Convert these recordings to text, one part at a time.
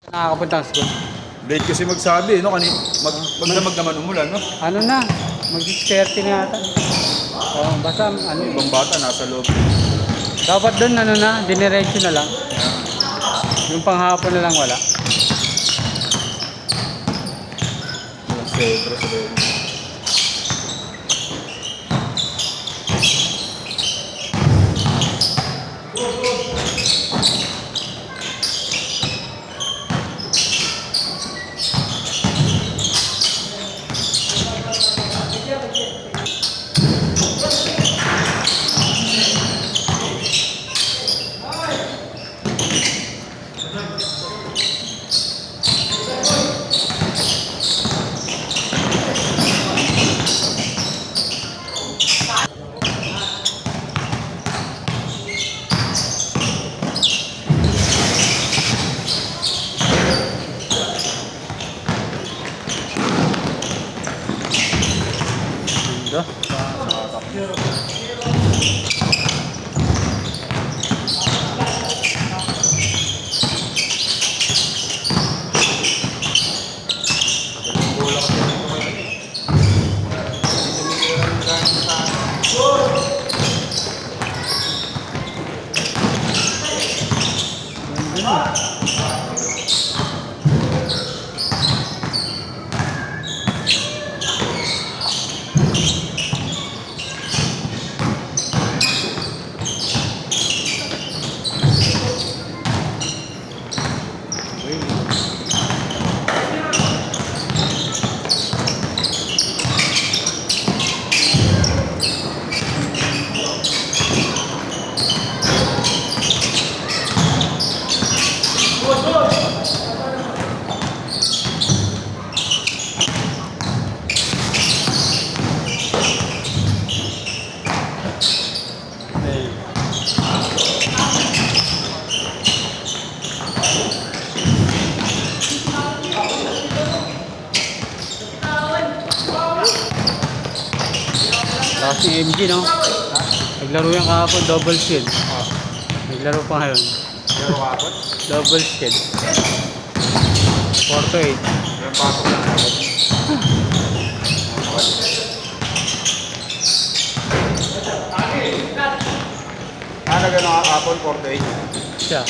Nakakapunta ang school. Late kasi magsabi, no? Magdamag naman umulan, no? Ano na? Mag-30 na yata. Oh, basta ano. Ibang bata nasa loob. Dapat doon ano na, diniretso na lang. Yung panghapon na lang wala. Sentro sa loob. Ito. Kasi MG, no? Naglaro yan kahapon, double shield. Naglaro pa ngayon. Pero kapot? Double shield. 4 to 8. Yung pasok lang kapot. Nagano ka kapon, 48. Siya.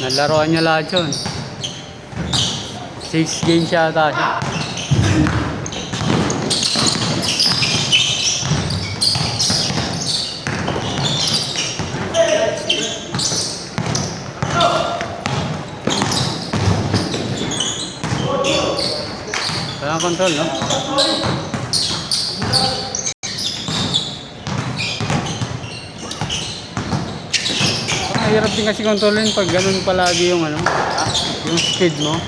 Nalaroan niya lahat yun. 6 games yata siya. Walang control, no? Mahirap din kasi kontrolin pag ganun palagi yung ano, yung speed mo.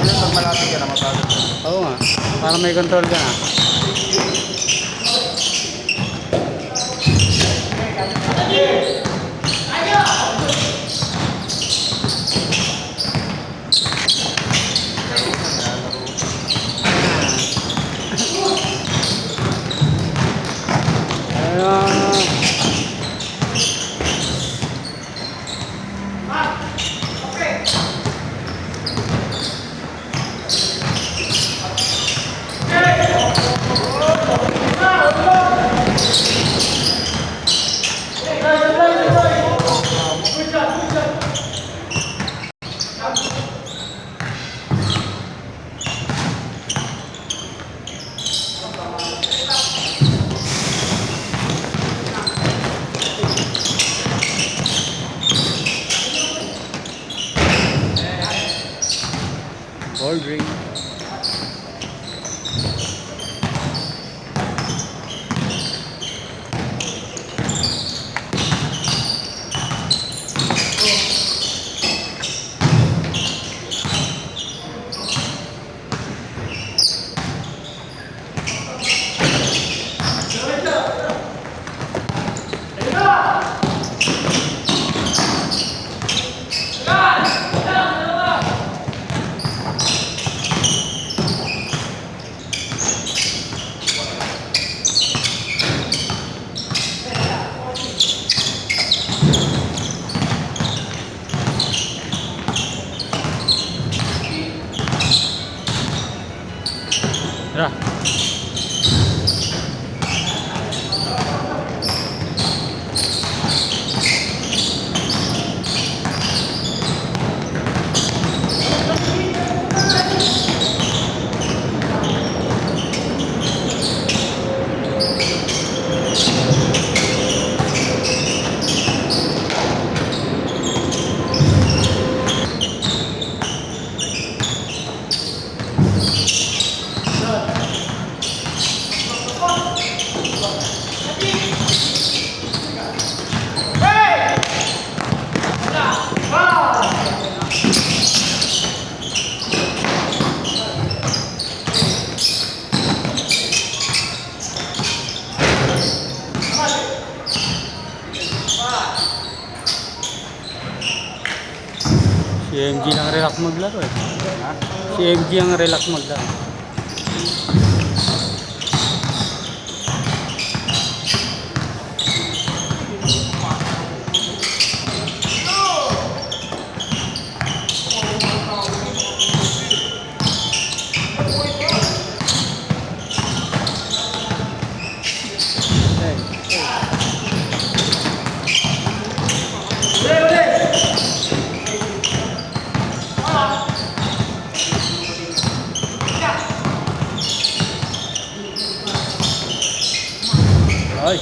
Pag malapit ka na matagod. Oo nga, para may control ka na. Hey! MG lang relax maglaro eh. Ha? Si MG ang relax maglaro. Ay.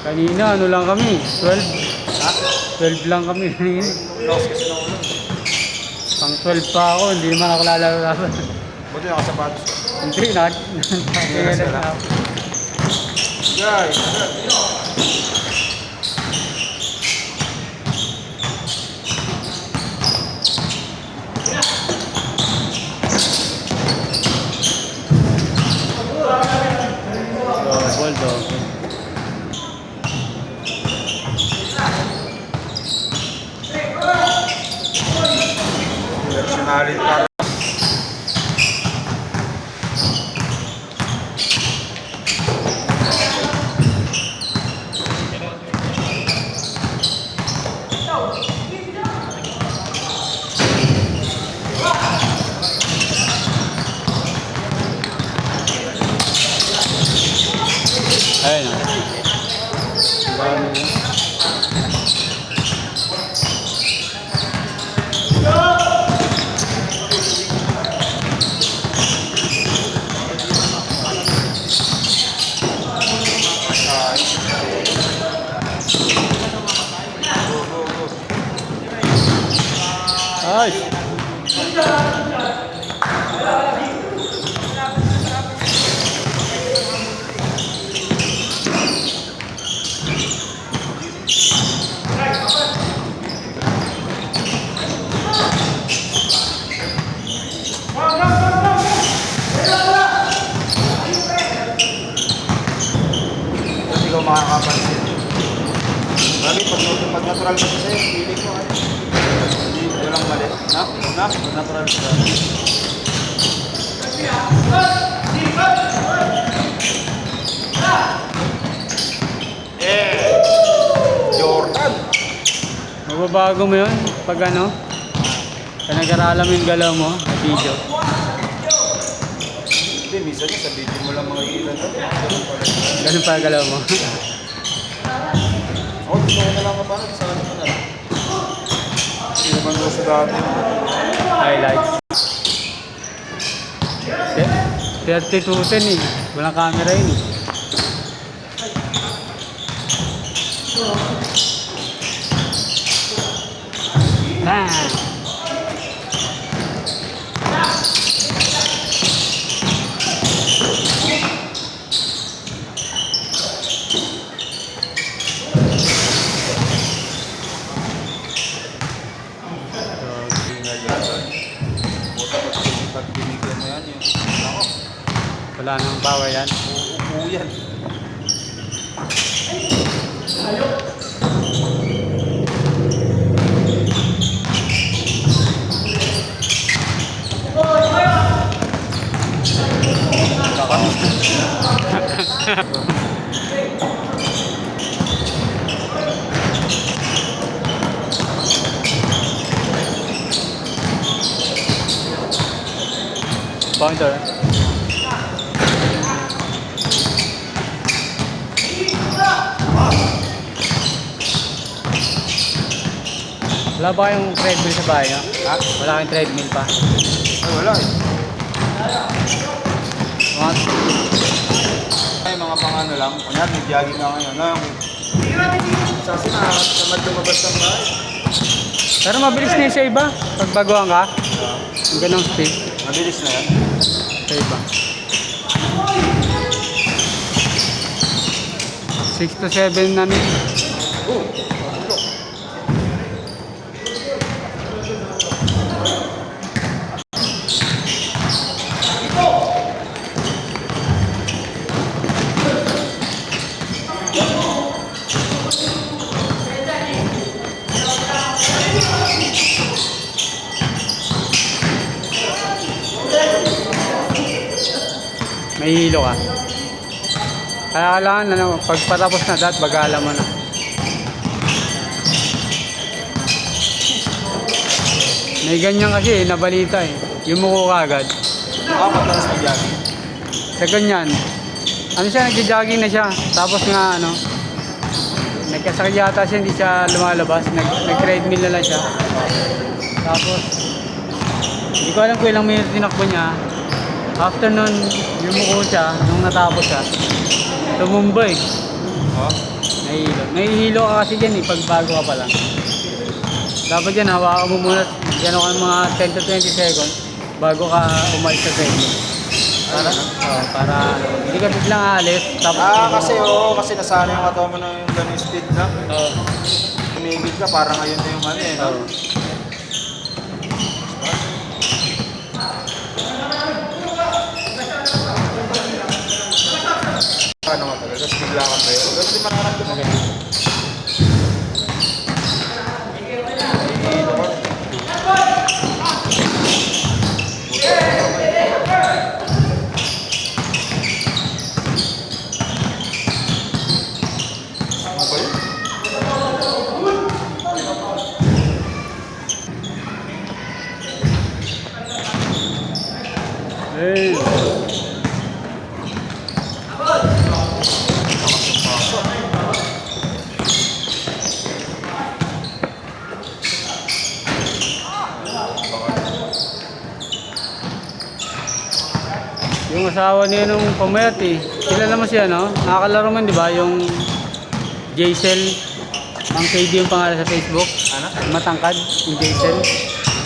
Kanina ano lang kami, 12. Ha? 12 lang kami kanina. Lost kasi ng ulo. Pang 12 pa ako, hindi naman ako lalaro-laro. Buti nakasapatos ka. Hindi na. Kaya na ako. Guys, Double, double. personality para. Ayun o. Ang dami na. Ay! Hindi ko makakapansin. Lagi pag natural kasi sa'yo, feeling ko ano. Hindi, walang mali. Na? Pag natural ka. Jordan! Mababago mo yun pag ano? Pinag-aralan mo yung galaw mo sa video. Hindi, minsan niya sa video mo lang makikita doon. Ganun pa ang galaw mo. Ako, gusto ko na lang mapanood sa ano ko na lang. Hindi naman ko sa dati. Highlights. 3210 eh. Walang camera yun eh. Ah! Pag binigyan mo yan, yun. Ako, Wala nang power yan. uupo yan. Pointer. Wala ba kayong treadmill sa bahay? No? Ha? Wala kayong treadmill pa? Ay, wala eh. Mga Ay, mga pang-ano lang. Kunyari, may jogging ka ngayon. No, yung... Sa sinahat, tamad lumabas ng bahay. pero mabilis na yun sa iba. Pag baguhan ka, ang ganong speed Mabilis na yan. sa iba. 6 to 7 na nito. Oh, may hilo ka. Kaya kailangan, ano, pag patapos na dat, bagala mo na. May ganyan kasi, nabalita eh. Yumuko ka agad. Madalas mag-jogging. Sa ganyan, ano siya, nagja-jogging na siya. Tapos nga, ano, nagkasakit yata siya, hindi siya lumalabas. Nag-treadmill na lang siya. Tapos, hindi ko alam kung ilang minutes tinakbo niya. After nun, yumuko siya, nung natapos siya, tumumba eh. Oh? Nahihilo. Nahihilo ka kasi dyan eh, pag bago ka pa lang. Dapat yan, hawakan mo muna, gano'n ka mga 10 to 20 seconds bago ka umalis sa treadmill. Para hindi ka biglang aalis. Tapos, Kasi nasanay yung katawan mo na yung ganun speed na. Tumigil ka, parang ngayon na yung ano eh, no? Ano matagal, tapos bigla ka tayo. Ganun din mararamdaman ka. Dito ko. hey. Yung asawa niya nung pamayat eh. Kilala mo siya, no? Nakakalaro man, di ba? Yung Jaisel. Mang KD yung pangalan sa Facebook. Ano? Matangkad, yung Jaisel.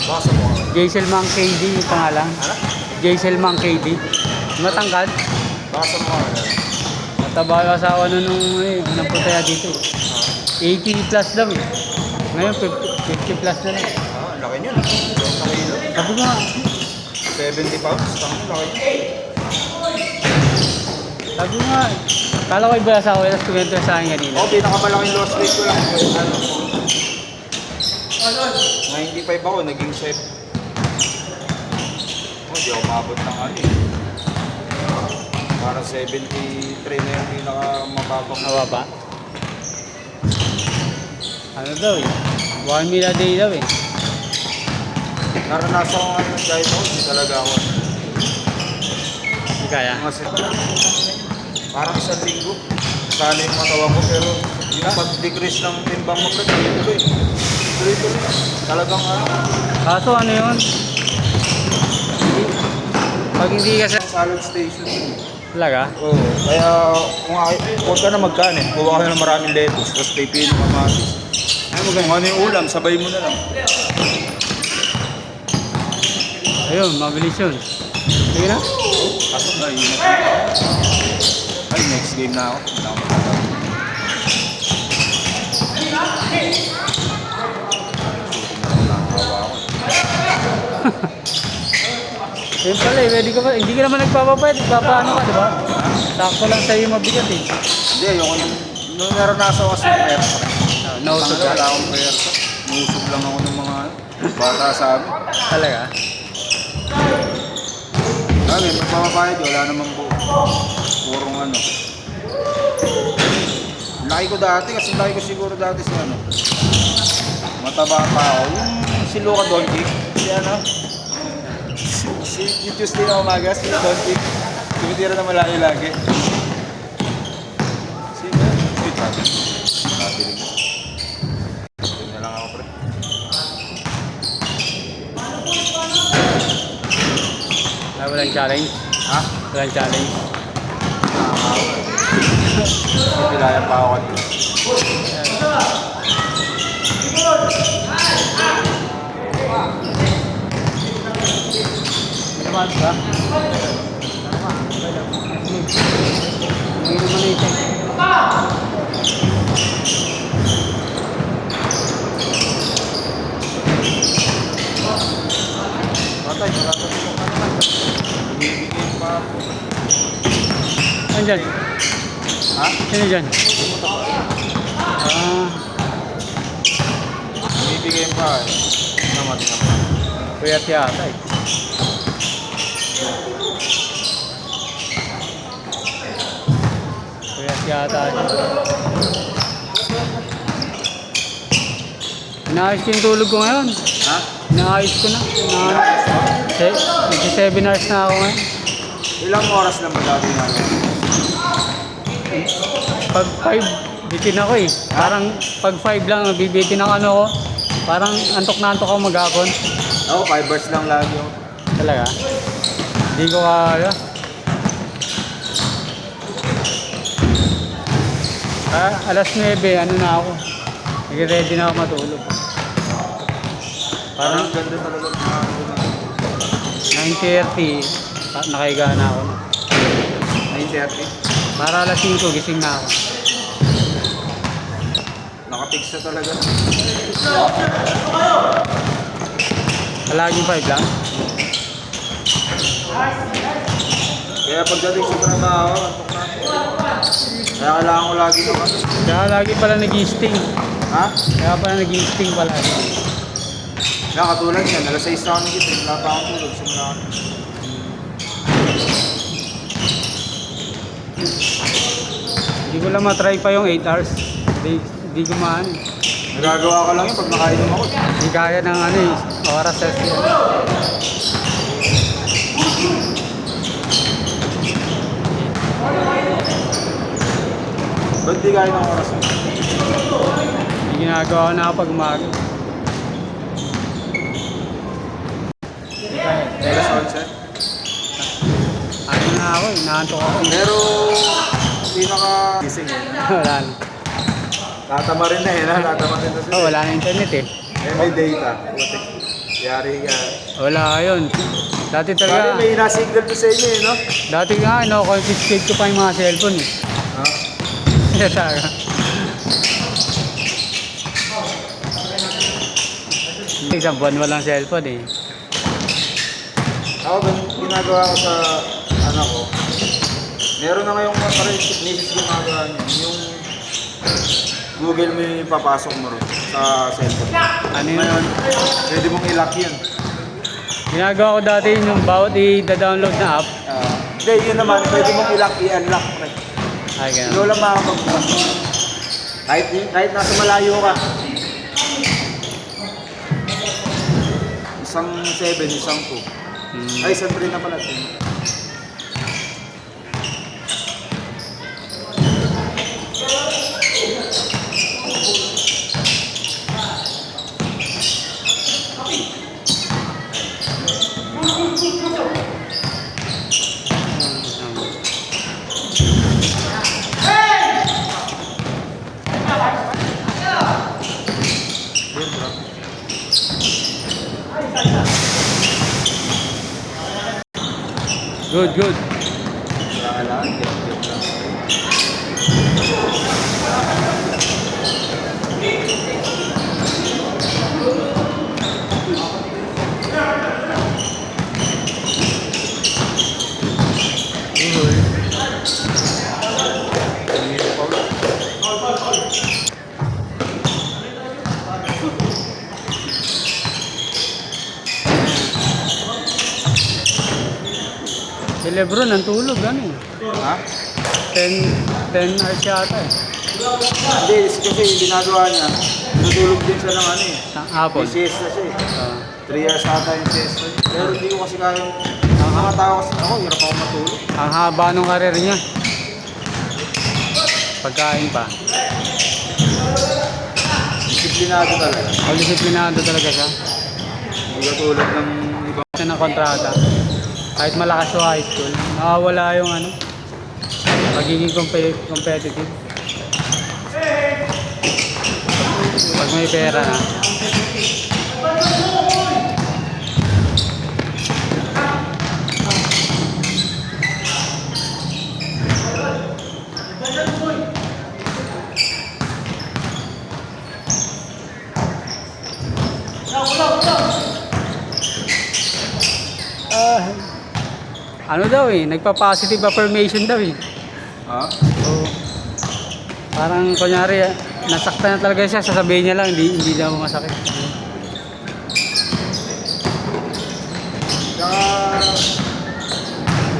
Baka mo. Jaisel Mang KD yung pangalan. Ano? Jaisel Mang KD. Matangkad. Baka mo. Mataba yung asawa nun nung unang putaya dito. 80 plus daw eh. Ngayon 50 plus na lang. Laki nyo na. Sabi ko nga, 70 pounds. Tama, laki nyo. sabi ko nga, kala ko iba yung asawa tapos kumento sa akin kanina. Pinakamalaking loss rate ko lang. Ano? 95 ako, naging chef. Di ako mabot ng ano eh. Para 73 na yung pinakamababang. Mababa. Ano daw eh? 1 meal a day daw eh. Naranasan ko ngayon ng diet ako, hindi talaga ako. Hindi kaya. Kasi parang isang linggo, sana yung matawan ko, pero yung pag-decrease ng timbang mo, tuloy-tuloy. Tuloy-tuloy. Talagang ano. Kaso ano yun? Pag hindi ka sa... Salad station. Talaga? Oo. Kaya huwag ka na magkanin. Kuha ka na maraming lettuce, tapos pipino kamatis. Kung ano yung ulam, sabay mo na lang. Ayun, mabilis yun. Sige na? Kaso na yun. Ay, next game na ako. Hindi ako matatawa. Yun pala eh, pwede ka pa, hindi ka naman nagpapapayat, papaano ka, di ba? Sakto lang sa'yo mabigat eh. Hindi, ayoko na. Nung naranasan ko kasi ng persa. Nausog ka? Wala akong persa. Nausog lang ako ng mga bata sa amin. Talaga? Sabi, magpapapayad, wala namang buo. Purong ano. Laki ko dati, kasi laki ko siguro dati si ano. Mataba pa ako. Yung si Luka Doncic, si ano. Si Tuesday na umaga, si Doncic. Tumitira na malayo lagi. Sino? Si Tabi. Nabiling. Doon na lang ako, pre. Walang challenge? Ha? Walang challenge? Pilayan pa ako kanina. Naman ba? Tama. May naman na ito. Patay, wala pa dito ka naman. Bibigyan pa ako. Andyan? Ha? Sino dyan? Bibigyan pa eh. Naman naman. Puyat yata eh. yata siya. Inaayos ko yung tulog ko ngayon. Ha? Inaayos ko na. Nag-7 hours na ako ngayon. Ilang oras lang magagawa namin? Pag 5, bitin ako eh. Parang pag 5 lang, bibitin ang ano ko. Parang antok na antok ako maghapon. Ako, 5 hours lang lagi ako. Talaga? Hindi ko kaya. Alas 9, ano na ako. Nag-ready na ako matulog. Parang Parang ganda talaga ng mga ano na. 9:30, nakahiga na ako. 9:30. Para alas 5, gising na ako. Nakapix na talaga. Palaging 5 lang. Kaya pagdating sa trabaho, antok na. Kaya kailangan ko lagi ng ano. Kaya lagi pala nag-sting. Ha? Kaya pala nag-sting pala. Kaya katulad yan, alas 6 na ako nag-isip. Wala pa akong tulog. Simula ako. Hindi ko lang matry pa yung 8 hours. Hindi ko maano. Nagagawa ko lang yun pag nakainom ako. Hindi kaya ng ano eh, oras sa siya. Ba't di kaya ng oras mo? Hindi ginagawa ko na ako pag umaga. Alas 11? Ano na ako eh, naantok ako. Pero, pinaka gising eh. Wala na. Tatama rin na eh, tatama rin na sila. Oh, wala na internet eh. Eh, may data. Putik. Yari ka. Wala yun. Dati Bali talaga, may ina-signal to sa inyo eh, no? dati nga, confiscate ko pa yung mga cellphone eh. Ha? Kaya talaga. Isang buwan walang cellphone eh. Ako, ginagawa ko sa anak ko. Meron na ngayong parang misis ginagawa niya. Yung Google mo yung papasok mo rin sa cellphone. Ano yun? Ngayon, pwede mong i-lock yun. Ginagawa ko dati yung bawat i-download na app. Hindi, yun naman, pwede mong i-lock, i-unlock. Ay, Hindi ganun. lang makakapagbukas. Kahit nasa malayo ka. Isang 7, isang 2. Ay, isang 3 na pala. Good, good. Kailangan, Si Lebron, ang tulog, ano eh. Ha? 10 hours yata eh. Hindi, kasi ginagawa niya, tutulog din siya ng ano eh. Ang hapon. May siesta siya eh. Ah. 3 years ata yung siesta niya. Pero hindi ko kasi kayang, ang mga tao kasi ako, hirap ako matulog. Ang haba ng karir niya. Pagkain pa. Disiplinado talaga. Disiplinado talaga siya. Hindi katulad ng iba. Siya ng kontrata. Kahit malakas yung high school, nakawala yung ano, pagiging competitive. Pag may pera na. Ano daw eh, nagpa-positive affirmation daw eh. Ha? So, parang kunyari, nasaktan na talaga siya, sasabihin niya lang, hindi daw masakit.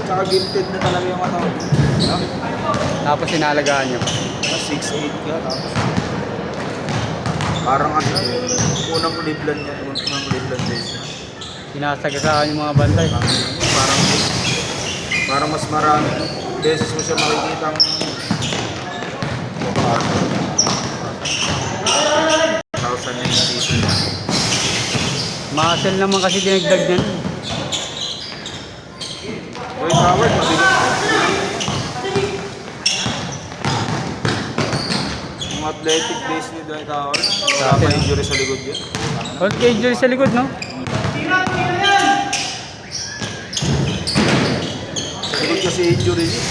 Tsaka Tsaka gifted na talaga yung katawan. No? Tapos inalagaan niyo. 6'8 ka, tapos parang ano, unang Cleveland niya, unang Cleveland days niya. Sinasagasaan yung mga bantay. Parang, parang mas marami beses mo siya makikita ang 2009 season. Muscle naman kasi dinagdag niyan. Dwight Howard, mabigat. Yung athletic base ni Dwight Howard, wala pa injury sa likod yun. Okay, injury sa likod, no? Sa likod kasi injury niya.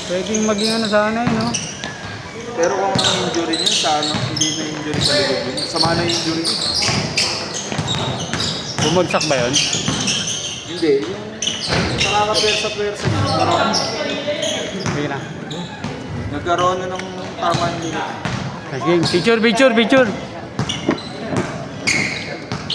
Pwedeng maging ano sana yun, no? Pero kung ang injury niya, sana hindi na injury sa likod yun. Sama na yung injury niya. Bumagsak ba yun? Hindi, yung nakaka-persa-persa niya. Sige na. Nagkaroon na ng tamang limit. Sige, picture.